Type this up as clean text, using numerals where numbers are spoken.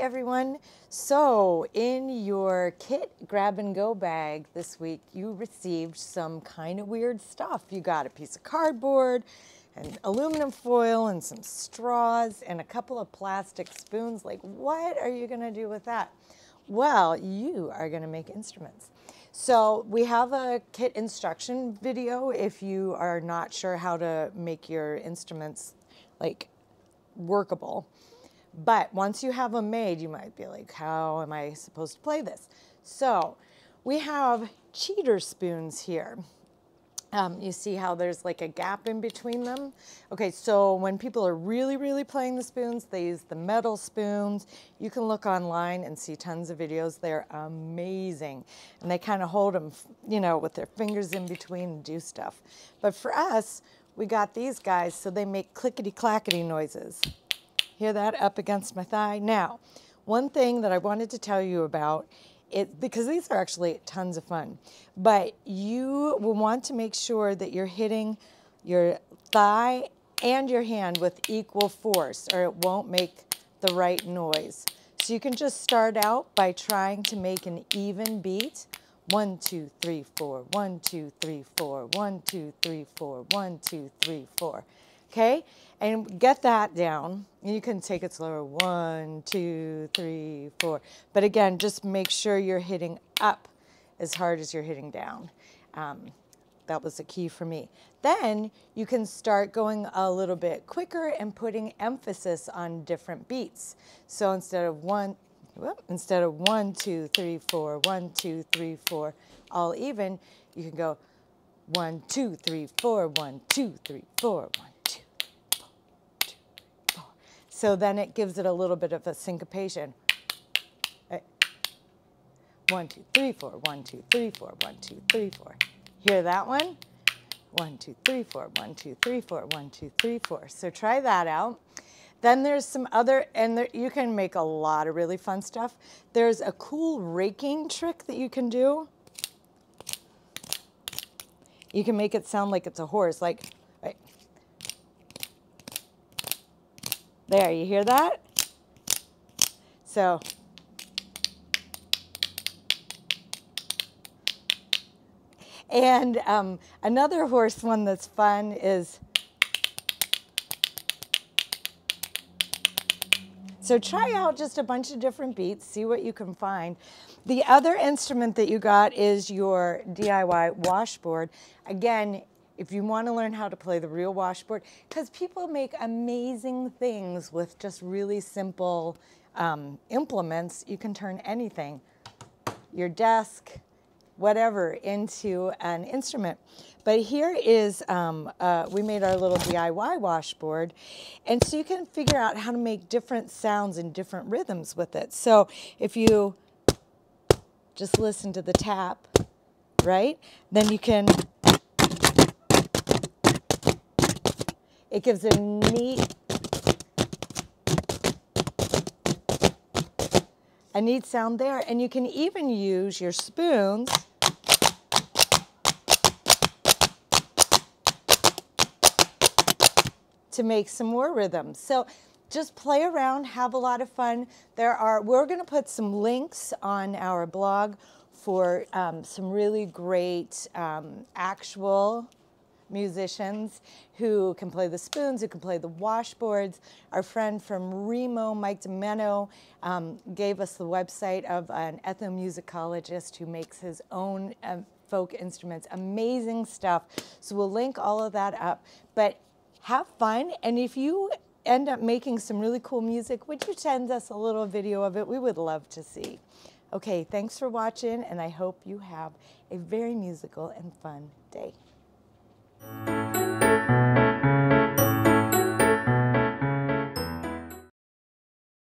everyone. So in your kit grab and go bag this week, you received some kind of weird stuff. You got a piece of cardboard and aluminum foil and some straws and a couple of plastic spoons. Like, what are you gonna do with that? Well, you are gonna make instruments. So we have a kit instruction video if you are not sure how to make your instruments like workable. But once you have them made, you might be like, how am I supposed to play this? So we have cheater spoons here. You see how there's like a gap in between them? Okay, so when people are really playing the spoons, they use the metal spoons. You can look online and see tons of videos. They're amazing. And they kind of hold them, you know, with their fingers in between and do stuff. But for us, we got these guys, so they make clickety-clackety noises. Hear that up against my thigh? Now, one thing that I wanted to tell you about, because these are actually tons of fun, but you will want to make sure that you're hitting your thigh and your hand with equal force, or it won't make the right noise. So you can just start out by trying to make an even beat. 1, 2, 3, 4, 1, 2, 3, 4, 1, 2, 3, 4, 1, 2, 3, 4. Okay, and get that down. You can take it slower. 1, 2, 3, 4. But again, just make sure you're hitting up as hard as you're hitting down. That was the key for me. Then you can start going a little bit quicker and putting emphasis on different beats. So instead of 1, 2, 3, 4, 1, 2, 3, 4, all even, you can go 1, 2, 3, 4, 1, 2, 3, 4, 1. So then it gives it a little bit of a syncopation. 1, 2, 3, 4, 1, 2, 3, 4, 1, 2, 3, 4. Hear that one? 1, 2, 3, 4, 1, 2, 3, 4, 1, 2, 3, 4. So try that out. Then there's some other, and there, you can make a lot of really fun stuff. There's a cool raking trick that you can do. You can make it sound like it's a horse, like, right. There, you hear that? So, and another horse one that's fun is, so try out just a bunch of different beats, see what you can find. The other instrument that you got is your DIY washboard. Again, if you want to learn how to play the real washboard, because people make amazing things with just really simple implements. You can turn anything, your desk, whatever, into an instrument. But here is, we made our little DIY washboard, and so you can figure out how to make different sounds and different rhythms with it. So if you just listen to the tap, right, then you can, it gives a neat sound there, and you can even use your spoons to make some more rhythms. So just play around, have a lot of fun. We're going to put some links on our blog for some really great actual musicians who can play the spoons, who can play the washboards. Our friend from Remo, Mike Domeno, gave us the website of an ethnomusicologist who makes his own folk instruments. Amazing stuff. So we'll link all of that up. But have fun, and if you end up making some really cool music, would you send us a little video of it? We would love to see. Okay, thanks for watching, and I hope you have a very musical and fun day.